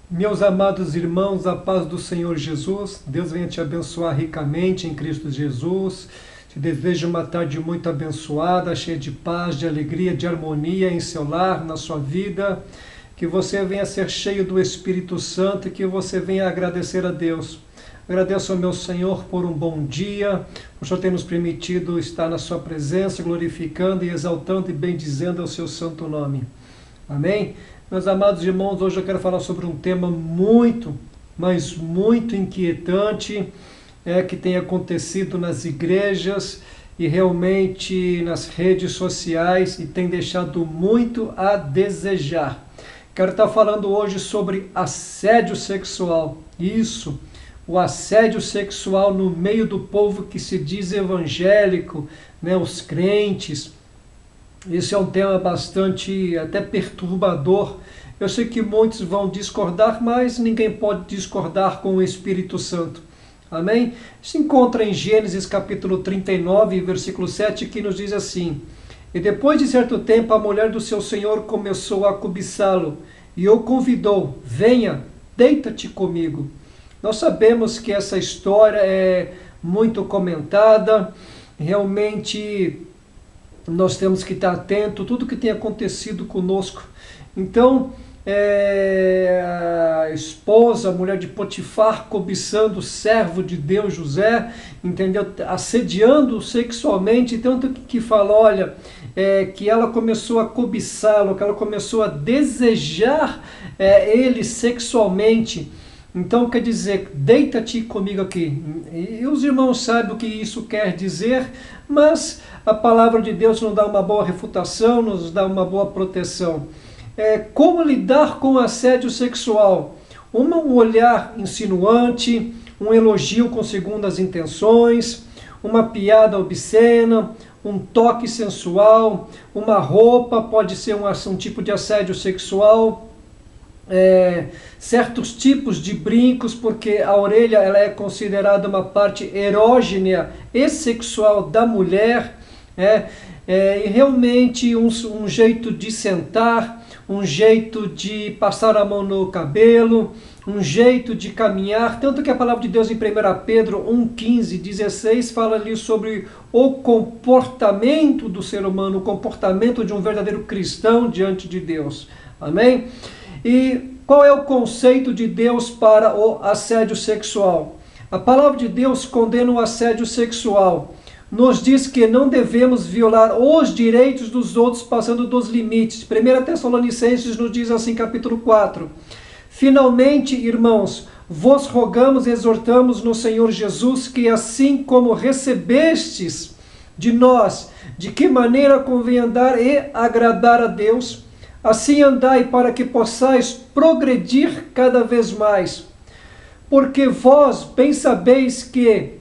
Meus amados irmãos, a paz do Senhor Jesus, Deus venha te abençoar ricamente em Cristo Jesus. Te desejo uma tarde muito abençoada, cheia de paz, de alegria, de harmonia em seu lar, na sua vida. Que você venha ser cheio do Espírito Santo e que você venha agradecer a Deus. Agradeço ao meu Senhor por um bom dia, por o Senhor ter nos permitido estar na sua presença, glorificando e exaltando e bendizendo ao seu santo nome. Amém? Meus amados irmãos, hoje eu quero falar sobre um tema muito, mas muito inquietante, que tem acontecido nas igrejas e realmente nas redes sociais e tem deixado muito a desejar. Quero estar falando hoje sobre assédio sexual. Isso, o assédio sexual no meio do povo que se diz evangélico, os crentes. Esse é um tema bastante até perturbador. Eu sei que muitos vão discordar, mas ninguém pode discordar com o Espírito Santo. Amém? Se encontra em Gênesis capítulo 39, versículo 7, que nos diz assim: E depois de certo tempo a mulher do seu senhor começou a cobiçá-lo, e o convidou: Venha, deita-te comigo. Nós sabemos que essa história é muito comentada, realmente nós temos que estar atento a tudo que tem acontecido conosco. Então, a esposa, a mulher de Potifar, cobiçando o servo de Deus José, entendeu? Assediando sexualmente, tanto que fala, olha, que ela começou a cobiçá-lo, que ela começou a desejar ele sexualmente. Então quer dizer, deita-te comigo aqui. E os irmãos sabem o que isso quer dizer, mas a palavra de Deus nos dá uma boa refutação, nos dá uma boa proteção. Como lidar com assédio sexual? Um olhar insinuante, um elogio com segundas intenções, uma piada obscena, um toque sensual, uma roupa pode ser um tipo de assédio sexual. Certos tipos de brincos, porque a orelha ela é considerada uma parte erógena e sexual da mulher, e realmente um jeito de sentar, um jeito de passar a mão no cabelo, um jeito de caminhar, tanto que a palavra de Deus em 1 Pedro 1:15, 16 fala ali sobre o comportamento do ser humano, o comportamento de um verdadeiro cristão diante de Deus. Amém? E qual é o conceito de Deus para o assédio sexual? A palavra de Deus condena o assédio sexual. Nos diz que não devemos violar os direitos dos outros passando dos limites. 1 Tessalonicenses nos diz assim, capítulo 4. Finalmente, irmãos, vos rogamos e exortamos no Senhor Jesus que assim como recebestes de nós, de que maneira convém andar e agradar a Deus, assim andai para que possais progredir cada vez mais. Porque vós bem sabeis que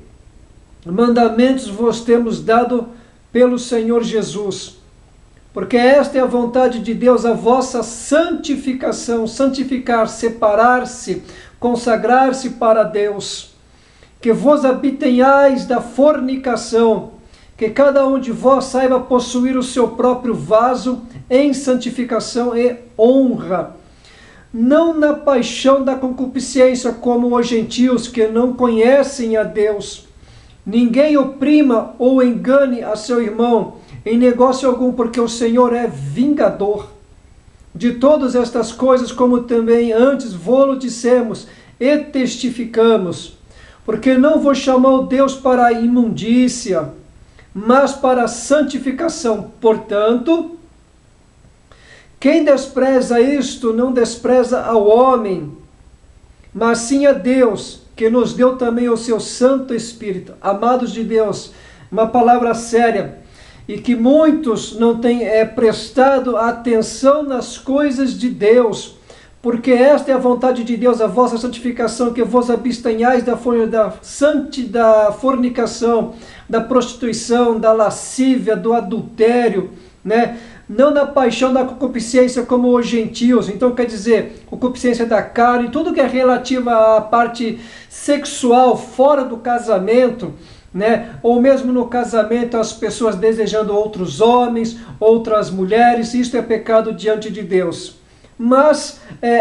mandamentos vos temos dado pelo Senhor Jesus. Porque esta é a vontade de Deus, a vossa santificação, santificar, separar-se, consagrar-se para Deus. Que vos abstenhais da fornicação, que cada um de vós saiba possuir o seu próprio vaso em santificação e honra, não na paixão da concupiscência como os gentios que não conhecem a Deus. Ninguém oprima ou engane a seu irmão em negócio algum, porque o Senhor é vingador de todas estas coisas, como também antes vô-lo dissemos e testificamos, porque não vos chamou Deus para a imundícia, mas para a santificação. Portanto, quem despreza isto não despreza ao homem, mas sim a Deus, que nos deu também o seu Santo Espírito. Amados de Deus, uma palavra séria, e que muitos não têm prestado atenção nas coisas de Deus, porque esta é a vontade de Deus, a vossa santificação, que vos abstenhais da fornicação, da prostituição, da lascívia, do adultério, não na paixão da concupiscência como os gentios. Então quer dizer, concupiscência da carne, tudo que é relativo à parte sexual fora do casamento, ou mesmo no casamento as pessoas desejando outros homens, outras mulheres, isso é pecado diante de Deus. Mas,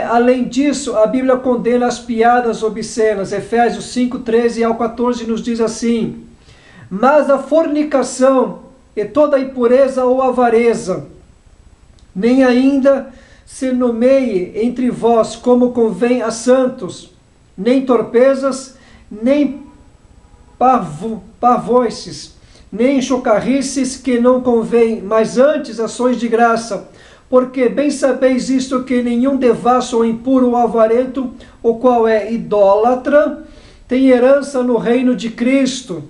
além disso, a Bíblia condena as piadas obscenas. Efésios 5, 13 ao 14 nos diz assim: mas a fornicação e toda a impureza ou avareza, nem ainda se nomeie entre vós como convém a santos, nem torpezas, nem parvoices, nem chocarrices que não convém, mas antes ações de graça, porque bem sabeis isto, que nenhum devasso ou impuro ou avarento, o qual é idólatra, tem herança no reino de Cristo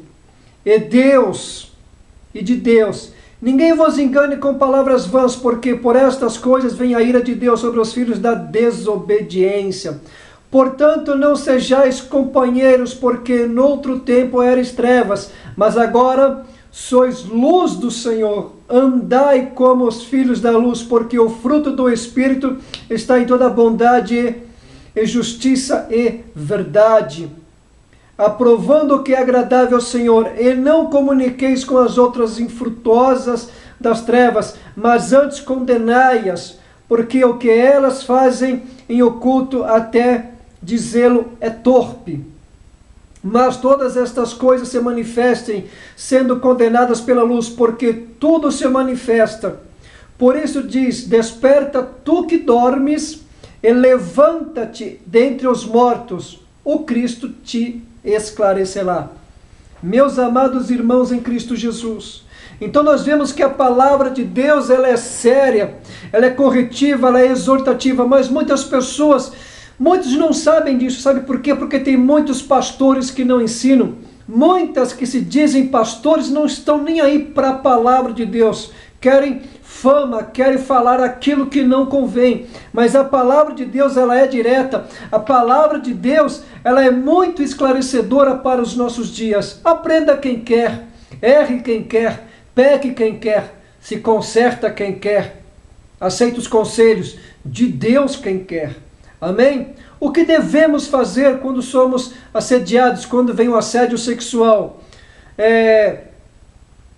e de Deus. Ninguém vos engane com palavras vãs, porque por estas coisas vem a ira de Deus sobre os filhos da desobediência. Portanto, não sejais companheiros, porque noutro tempo erais trevas, mas agora sois luz do Senhor. Andai como os filhos da luz, porque o fruto do Espírito está em toda bondade e justiça e verdade, aprovando o que é agradável ao Senhor, e não comuniqueis com as outras infrutuosas das trevas, mas antes condenai-as, porque o que elas fazem em oculto, até dizê-lo, é torpe. Mas todas estas coisas se manifestem, sendo condenadas pela luz, porque tudo se manifesta. Por isso diz: desperta tu que dormes, e levanta-te dentre os mortos, o Cristo te esclarecerá. Meus amados irmãos em Cristo Jesus, então nós vemos que a palavra de Deus, ela é séria, ela é corretiva, ela é exortativa, mas muitos não sabem disso. Sabe por quê? Porque tem muitos pastores que não ensinam, muitas que se dizem pastores não estão nem aí para a palavra de Deus, querem fama, querem falar aquilo que não convém, mas a palavra de Deus, ela é direta, a palavra de Deus, ela é muito esclarecedora para os nossos dias. Aprenda quem quer, erre quem quer, peque quem quer, se conserta quem quer, aceita os conselhos de Deus quem quer. Amém? O que devemos fazer quando somos assediados, quando vem o assédio sexual?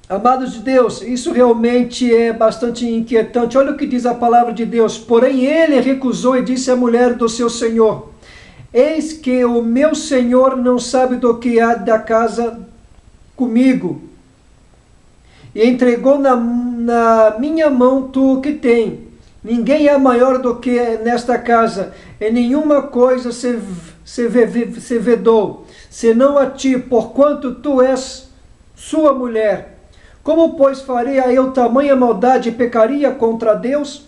Amados de Deus, isso realmente é bastante inquietante. Olha o que diz a palavra de Deus. Porém ele recusou e disse à mulher do seu senhor: eis que o meu senhor não sabe do que há da casa comigo, e entregou na minha mão tu o que tem. Ninguém é maior do que nesta casa, e nenhuma coisa se vedou, senão a ti, porquanto tu és sua mulher. Como, pois, faria eu tamanha maldade e pecaria contra Deus?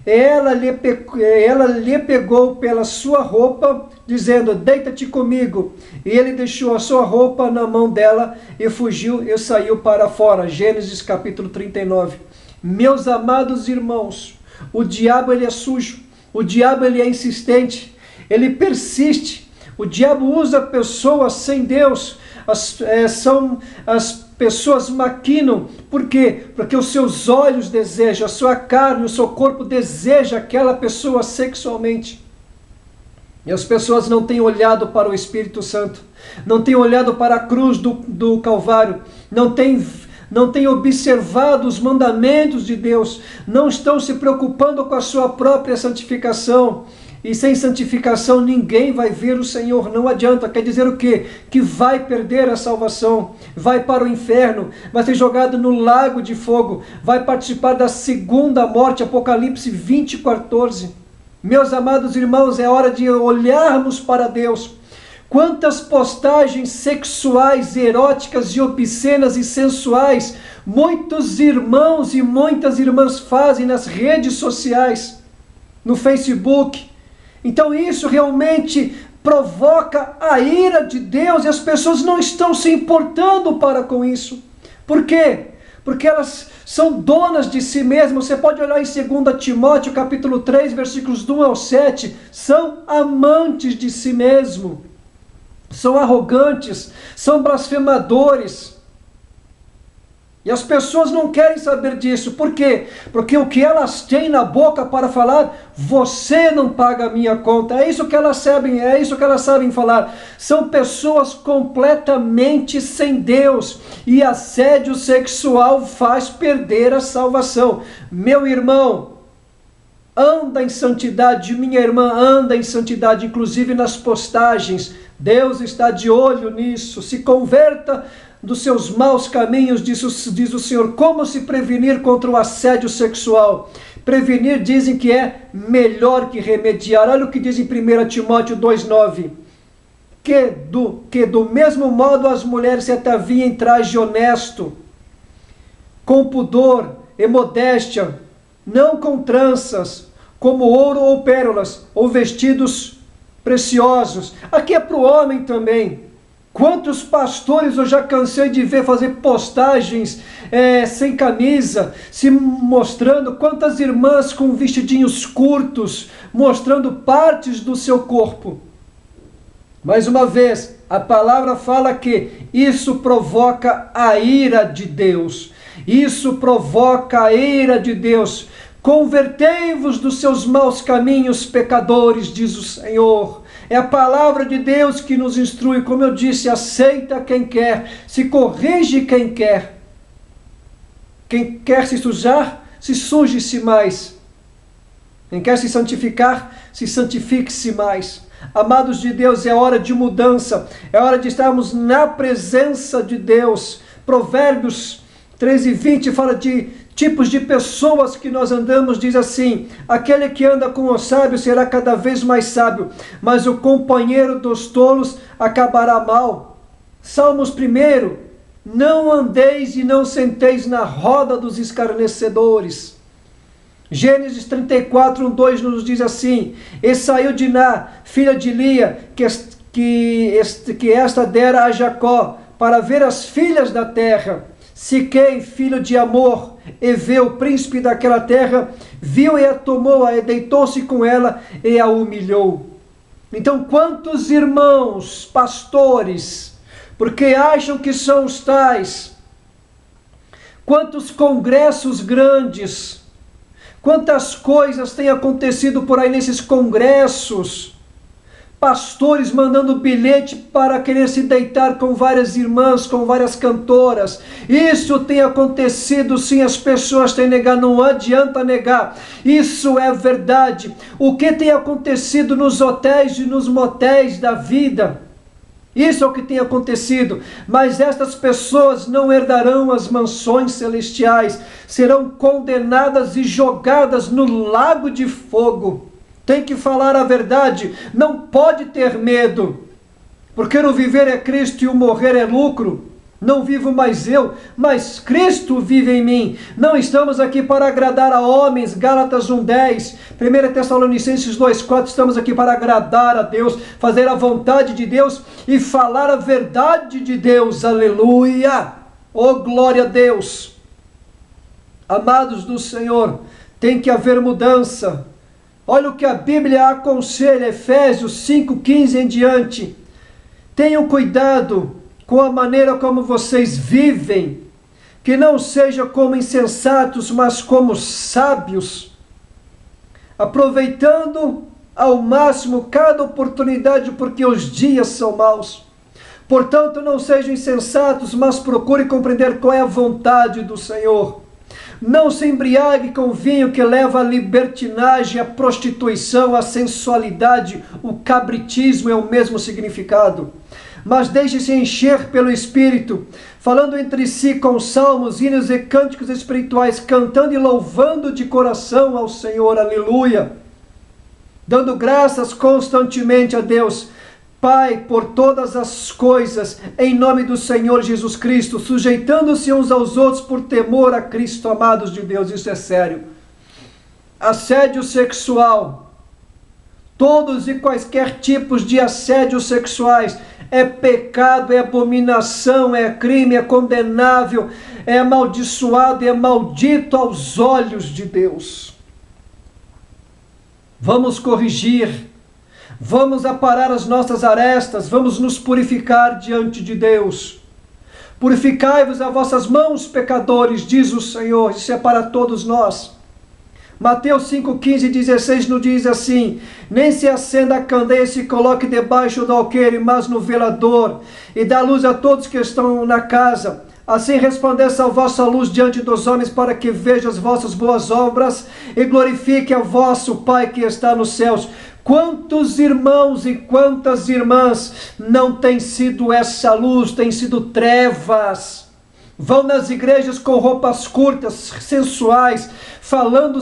Ela lhe pegou pela sua roupa, dizendo: deita-te comigo. E ele deixou a sua roupa na mão dela e fugiu e saiu para fora. Gênesis capítulo 39. Meus amados irmãos, o diabo, ele é sujo, o diabo, ele é insistente, ele persiste. O diabo usa pessoas sem Deus, as pessoas maquinam. Por quê? Porque os seus olhos desejam, a sua carne, o seu corpo deseja aquela pessoa sexualmente. E as pessoas não têm olhado para o Espírito Santo, não têm olhado para a cruz do Calvário, não têm observado os mandamentos de Deus, não estão se preocupando com a sua própria santificação. E sem santificação ninguém vai ver o Senhor, não adianta. Quer dizer o quê? Que vai perder a salvação, vai para o inferno, vai ser jogado no lago de fogo, vai participar da segunda morte, Apocalipse 20:14. Meus amados irmãos, é hora de olharmos para Deus. Quantas postagens sexuais, eróticas e obscenas e sensuais muitos irmãos e muitas irmãs fazem nas redes sociais, no Facebook. Então isso realmente provoca a ira de Deus, e as pessoas não estão se importando para com isso. Por quê? Porque elas são donas de si mesmas. Você pode olhar em 2 Timóteo capítulo 3, versículos 1 ao 7. São amantes de si mesmo, são arrogantes, são blasfemadores. E as pessoas não querem saber disso. Por quê? Porque o que elas têm na boca para falar: você não paga a minha conta. É isso que elas sabem falar. São pessoas completamente sem Deus. E assédio sexual faz perder a salvação. Meu irmão, anda em santidade, minha irmã anda em santidade, inclusive nas postagens. Deus está de olho nisso. Se converta dos seus maus caminhos, diz o Senhor. Como se prevenir contra o assédio sexual? Prevenir, dizem que é melhor que remediar. Olha o que diz em 1 Timóteo 2,9. Que do mesmo modo as mulheres se ataviem em traje honesto, com pudor e modéstia, não com tranças, como ouro ou pérolas, ou vestidos preciosos. Aqui é para o homem também. Quantos pastores eu já cansei de ver fazer postagens sem camisa, se mostrando, quantas irmãs com vestidinhos curtos, mostrando partes do seu corpo. Mais uma vez, a palavra fala que isso provoca a ira de Deus. Isso provoca a ira de Deus. Convertei-vos dos seus maus caminhos, pecadores, diz o Senhor. É a palavra de Deus que nos instrui, como eu disse, aceita quem quer, se corrige quem quer. Quem quer se sujar, se suje-se mais. Quem quer se santificar, se santifique-se mais. Amados de Deus, é hora de mudança, é hora de estarmos na presença de Deus. Provérbios 13:20 fala de tipos de pessoas que nós andamos, diz assim: aquele que anda com o sábio será cada vez mais sábio, mas o companheiro dos tolos acabará mal. Salmos 1: não andeis e não senteis na roda dos escarnecedores. Gênesis 34:2 nos diz assim: e saiu Diná, filha de Lia, que esta dera a Jacó, para ver as filhas da terra. Siquém, filho de Amor, Eveu, príncipe daquela terra, viu e a tomou, e deitou-se com ela e a humilhou. Então, quantos irmãos, pastores, porque acham que são os tais, quantos congressos grandes, quantas coisas têm acontecido por aí nesses congressos, pastores mandando bilhete para querer se deitar com várias irmãs, com várias cantoras. Isso tem acontecido sim, as pessoas têm negado, não adianta negar. Isso é verdade. O que tem acontecido nos hotéis e nos motéis da vida? Isso é o que tem acontecido. Mas estas pessoas não herdarão as mansões celestiais, serão condenadas e jogadas no lago de fogo. Tem que falar a verdade, não pode ter medo, porque o viver é Cristo e o morrer é lucro. Não vivo mais eu, mas Cristo vive em mim. Não estamos aqui para agradar a homens, Gálatas 1:10, 1 Tessalonicenses 2:4, estamos aqui para agradar a Deus, fazer a vontade de Deus e falar a verdade de Deus, aleluia, oh glória a Deus. Amados do Senhor, tem que haver mudança. Olha o que a Bíblia aconselha, Efésios 5:15 em diante. Tenham cuidado com a maneira como vocês vivem, que não seja como insensatos, mas como sábios, aproveitando ao máximo cada oportunidade, porque os dias são maus. Portanto, não sejam insensatos, mas procure compreender qual é a vontade do Senhor. Não se embriague com vinho que leva à libertinagem, à prostituição, à sensualidade. O cabritismo é o mesmo significado. Mas deixe-se encher pelo Espírito, falando entre si com salmos, hinos e cânticos espirituais, cantando e louvando de coração ao Senhor, aleluia. Dando graças constantemente a Deus, Pai, por todas as coisas, em nome do Senhor Jesus Cristo, sujeitando-se uns aos outros por temor a Cristo, amados de Deus. Isso é sério. Assédio sexual, todos e quaisquer tipos de assédios sexuais, é pecado, é abominação, é crime, é condenável, é amaldiçoado, é maldito aos olhos de Deus. Vamos corrigir. Vamos aparar as nossas arestas, vamos nos purificar diante de Deus. Purificai-vos a vossas mãos, pecadores, diz o Senhor, isso é para todos nós. Mateus 5:15 e 16 nos diz assim: nem se acenda a candeia e se coloque debaixo do alqueire, mas no velador, e dá luz a todos que estão na casa. Assim resplandeça a vossa luz diante dos homens, para que vejam as vossas boas obras e glorifique a vosso Pai que está nos céus. Quantos irmãos e quantas irmãs não tem sido essa luz, tem sido trevas? Vão nas igrejas com roupas curtas, sensuais, falando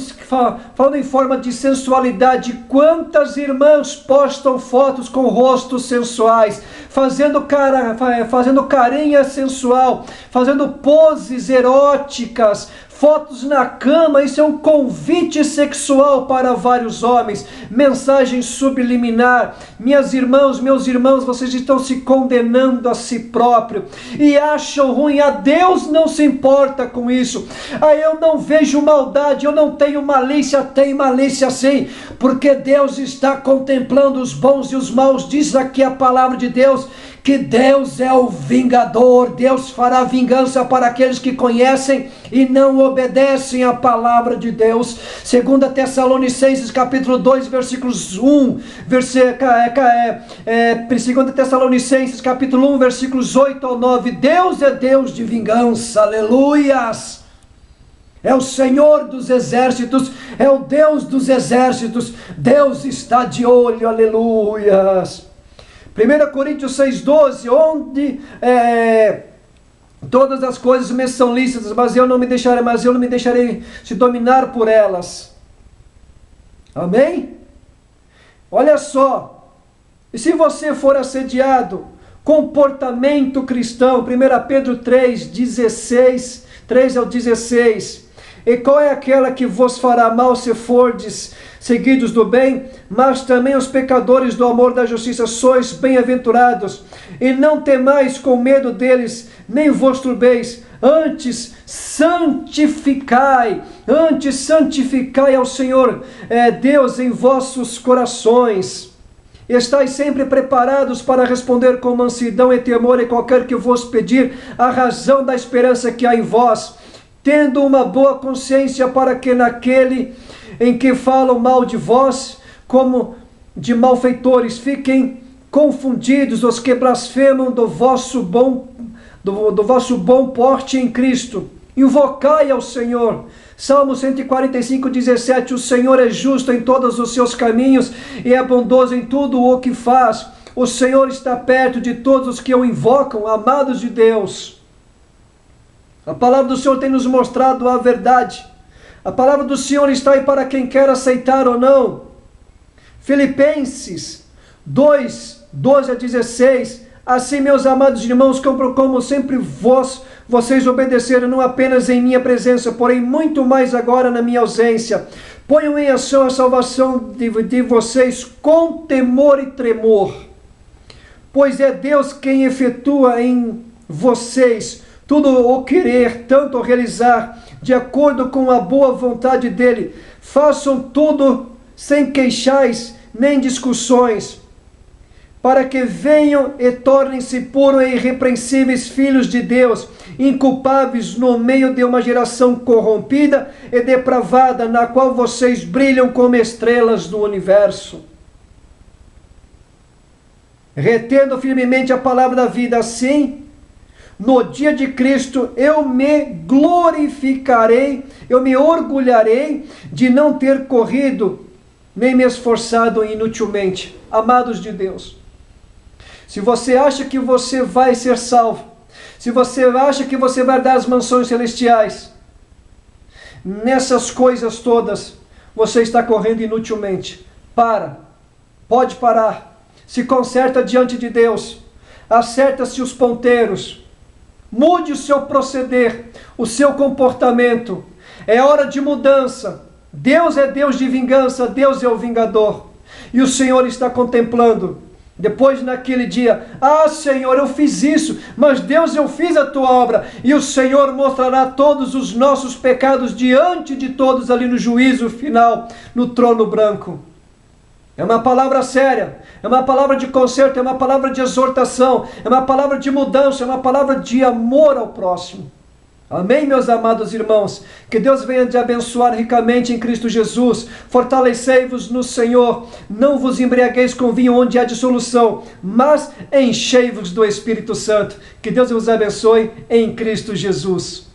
em forma de sensualidade. Quantas irmãs postam fotos com rostos sensuais, fazendo carinha sensual, fazendo poses eróticas, fotos na cama. Isso é um convite sexual para vários homens, mensagem subliminar. Minhas irmãs, meus irmãos, vocês estão se condenando a si próprio e acham ruim. A Deus não se importa com isso. Eu não vejo maldade, eu não tenho malícia. Tem malícia sim, porque Deus está contemplando os bons e os maus. Diz aqui a palavra de Deus que Deus é o vingador. Deus fará vingança para aqueles que conhecem e não obedecem à palavra de Deus. 2 Tessalonicenses capítulo 2, versículos 1, 2 Tessalonicenses capítulo 1, versículos 8 ao 9. Deus é Deus de vingança, aleluias. É o Senhor dos exércitos, é o Deus dos exércitos. Deus está de olho, aleluias. 1 Coríntios 6,12, onde todas as coisas me são lícitas, mas eu não me deixarei se dominar por elas. Amém? Olha só, e se você for assediado, comportamento cristão, 1 Pedro 3 ao 16, e qual é aquela que vos fará mal se fordes seguidos do bem? Mas também os pecadores do amor da justiça sois bem-aventurados, e não temais com medo deles, nem vos turbeis, antes santificai ao Senhor Deus em vossos corações. Estais sempre preparados para responder com mansidão e temor a qualquer que vos pedir a razão da esperança que há em vós, tendo uma boa consciência, para que naquele em que falam mal de vós, como de malfeitores, fiquem confundidos os que blasfemam do vosso bom porte em Cristo. Invocai ao Senhor. Salmo 145, 17. O Senhor é justo em todos os seus caminhos e é bondoso em tudo o que faz. O Senhor está perto de todos os que o invocam, amados de Deus. A palavra do Senhor tem nos mostrado a verdade. A palavra do Senhor está aí para quem quer aceitar ou não. Filipenses 2, 12 a 16. Assim, meus amados irmãos, como sempre vocês obedeceram, não apenas em minha presença, porém muito mais agora na minha ausência. Ponham em ação a salvação de vocês com temor e tremor, pois é Deus quem efetua em vocês tudo o querer, tanto o realizar, de acordo com a boa vontade dele. Façam tudo sem queixais nem discussões, para que venham e tornem-se puros e irrepreensíveis filhos de Deus, inculpáveis no meio de uma geração corrompida e depravada, na qual vocês brilham como estrelas do universo. Retendo firmemente a palavra da vida, assim, no dia de Cristo, eu me glorificarei, eu me orgulharei de não ter corrido, nem me esforçado inutilmente. Amados de Deus, se você acha que você vai ser salvo, se você acha que você vai dar as mansões celestiais, nessas coisas todas, você está correndo inutilmente. Pode parar, se conserta diante de Deus, acerta-se os ponteiros, mude o seu proceder, o seu comportamento. É hora de mudança. Deus é Deus de vingança, Deus é o vingador. E o Senhor está contemplando. Depois naquele dia, Senhor, eu fiz isso, mas Deus, eu fiz a tua obra. E o Senhor mostrará todos os nossos pecados diante de todos ali no juízo final, no trono branco. É uma palavra séria, é uma palavra de conserto, é uma palavra de exortação, é uma palavra de mudança, é uma palavra de amor ao próximo. Amém, meus amados irmãos? Que Deus venha te abençoar ricamente em Cristo Jesus. Fortalecei-vos no Senhor. Não vos embriagueis com vinho onde há dissolução, mas enchei-vos do Espírito Santo. Que Deus vos abençoe em Cristo Jesus.